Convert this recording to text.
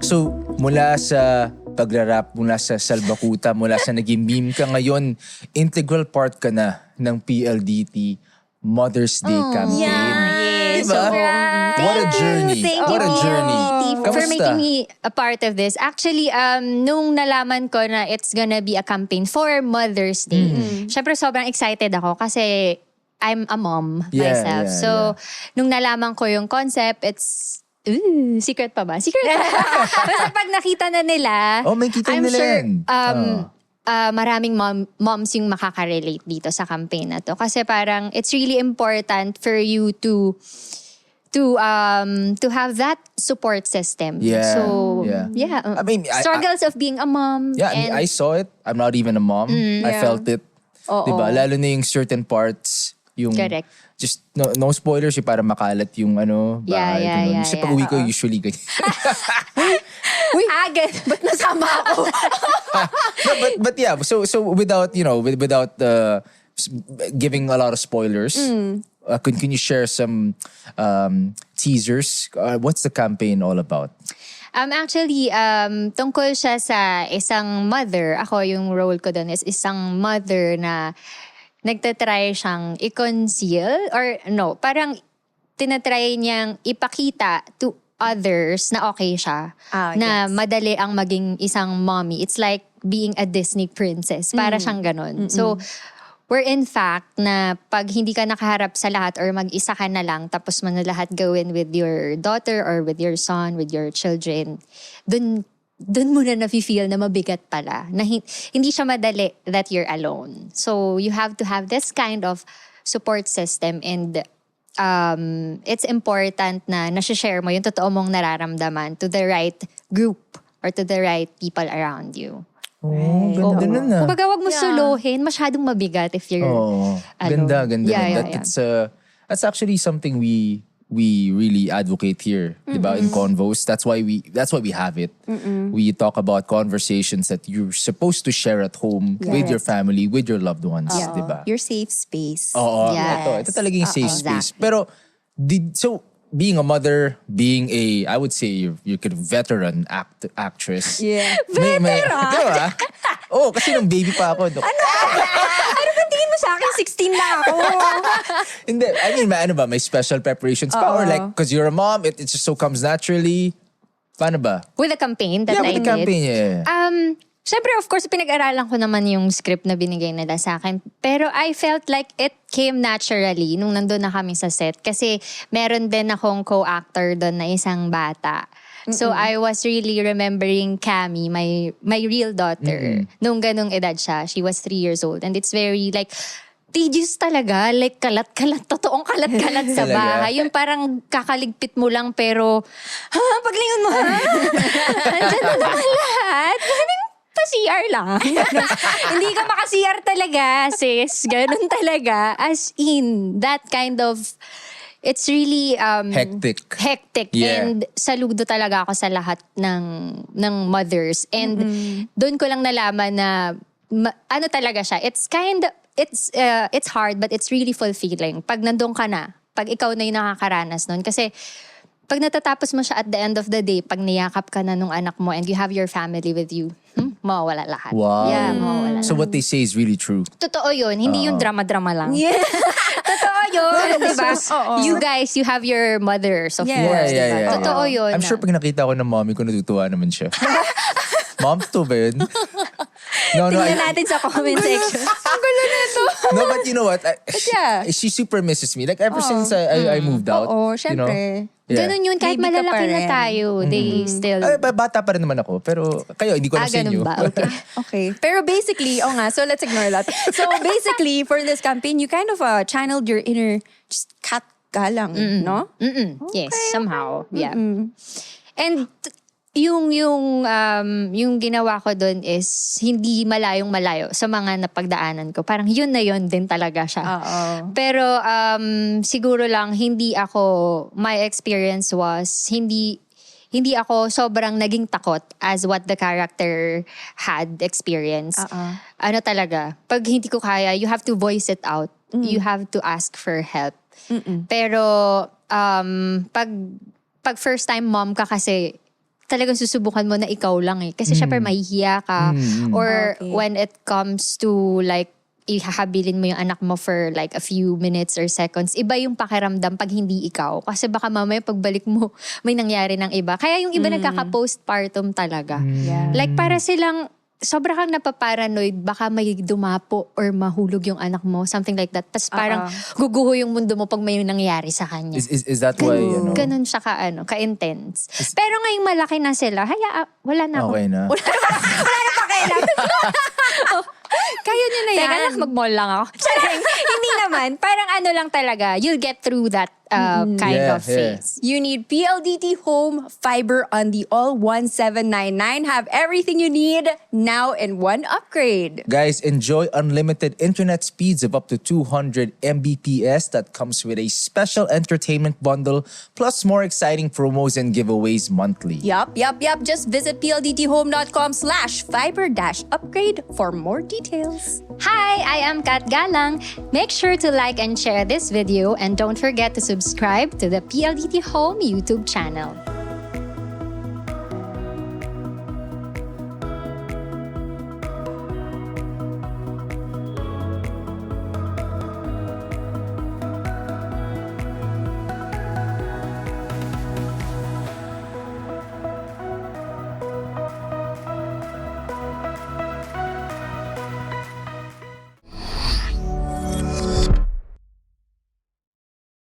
So, mula sa pagrarap, mula sa salbakuta, mula sa naging meme ka ngayon, integral part ka na ng PLDT Mother's Day campaign. Yes. Diba? Sobrang. What a journey. Thank What a you, journey. for Kamusta? making me a part of this. Actually, nung nalaman ko na it's gonna be a campaign for Mother's Day, syempre sobrang excited ako kasi I'm a mom myself. So, nung nalaman ko yung concept, it's secret pa ba? Secret pa. Basta pag nakita na nila, Oh, may kita I'm nila sure yan. maraming moms yung makaka-relate dito sa campaign na to. Kasi parang it's really important for you to have that support system. Yeah, So, yeah. I mean, struggles of being a mom. Yeah, I mean, I saw it. I'm not even a mom. I felt it. Diba? Lalo na yung certain parts, yung Correct. just no spoilers, yung para makalat yung ano, bahay. Yeah. Kasi pag uwi ko, usually ganyan. Uy, agad. Ba't nasama ako? No, but yeah, so without, without giving a lot of spoilers, can you share some teasers? What's the campaign all about? Actually, tungkol siya sa isang mother. Ako, yung role ko doon is isang mother na nagtatry siyang i-conceal or no, parang tinatry niyang ipakita to others na okay siya. Na madali ang maging isang mommy. It's like being a Disney princess. Para siyang ganon. So, we're in fact na pag hindi ka nakaharap sa lahat or mag-isa ka na lang tapos mo na lahat gawin with your daughter or with your son, with your children, dun mo na nafe-feel na mabigat pala. Na hindi siya madali that you're alone. So, you have to have this kind of support system and it's important na nasi-share mo yung totoo mong nararamdaman to the right group or to the right people around you. Oh, ganda nun ah. Kumbaga, wag mo suluhin. Masyadong mabigat if you're alone. Ganda. Yeah. That's actually something we really advocate here, diba? In Convos. That's why we have it. We talk about conversations that you're supposed to share at home with your family, with your loved ones, diba? Your safe space. Oo, Yes. ito talagang safe space. Exactly. Pero so being a mother, being I would say you're kind of veteran actress. Yeah. Veteran? Diba? Oh, kasi nung baby pa ako. Ano ba tingin mo sa akin? 16 na ako. Hindi, I mean, may special preparations pa? Or like, because you're a mom, it just so comes naturally? Paano ba? With the campaign that I With the did. campaign, yeah. Siyempre, of course, pinag-aralan ko naman yung script na binigay nila sa akin. Pero I felt like it came naturally nung nandun na kami sa set. Kasi meron din akong co-actor doon na isang bata. So I was really remembering Cami, my real daughter. Nung ganung edad siya, she was 3 years old. And it's very like, tedious talaga. Like kalat-kalat, totoong kalat-kalat sa Talaga? bahay. Yung parang kakaligpit mo lang pero, paglingon mo ha? Andyan na naman lahat. Pa-CR lang. Hindi ka maka-CR talaga, sis. Ganun talaga. As in, that kind of, it's really hectic. Yeah. And saludo talaga ako sa lahat ng mothers. And doon ko lang nalaman na, ano talaga siya. It's hard, but it's really fulfilling. Pag nandun ka na, pag ikaw na yung nakakaranas nun. Kasi, pag natatapos mo siya at the end of the day, pag niyakap ka na nung anak mo and you have your family with you, mawawala lahat. Wow. Yeah, mawawala So lahat. what they say is really true. Totoo yun. Hindi yung drama-drama lang. Yeah. Totoo yun. Diba? You guys, you have your mothers, of Yes. course. Yeah, diba? yeah. Totoo yun. I'm sure pag nakita ko ng mommy ko, natutuwa naman siya. Mom, to ba yun? No, Tingnan natin sa comment section. Ang gulo na ito. No, but you know what? yeah. She super misses me. Like ever since I moved out. Oo, you know? syempre. Yeah. Ganun yun. Kahit Baby ka pa malalaki na rin. tayo, they still... Ay, bata pa rin naman ako. Pero kayo, hindi ko na sa inyo. ganun ba? Okay. Okay. Pero basically, so let's ignore that. So basically, for this campaign, you kind of channeled your inner just cat galang, no? Yes, somehow. Yeah. And yung ginawa ko doon is hindi malayong-malayo sa mga napagdaanan ko. Parang yun na yun din talaga siya. Oo. Pero siguro lang my experience was hindi ako sobrang naging takot as what the character had experienced. Ano talaga, pag hindi ko kaya, you have to voice it out. You have to ask for help. Pero pag first time mom ka kasi, talagang susubukan mo na ikaw lang eh. Kasi syempre mahihiya ka. Or Okay. when it comes to like, ihahabilin mo yung anak mo for like a few minutes or seconds. Iba yung pakiramdam pag hindi ikaw. Kasi baka mamaya pagbalik mo, may nangyari ng iba. Kaya yung iba nagkaka-postpartum talaga. Yeah. Like para silang, sobra kang napaparanoid, baka may dumapo or mahulog yung anak mo. Something like that. Tapos parang guguho yung mundo mo pag may nangyari sa kanya. Is that why, you know? Ganun siya ka-intense. Pero ngayong malaki na sila, wala na ako. Okay na. Kaya nyo na yan. Teka lang, mag-mall lang ako. Charing, hindi naman. Parang ano lang talaga, you'll get through that kind Yeah, of phase. You need PLDT Home Fiber on the all 1799. Have everything you need now in one upgrade. Guys, enjoy unlimited internet speeds of up to 200 Mbps that comes with a special entertainment bundle plus more exciting promos and giveaways monthly. Yup. Just visit pldthome.com/fiber-upgrade for more details. Hi, I am Kat Galang. Make sure to like and share this video and don't forget to subscribe to the PLDT Home YouTube channel.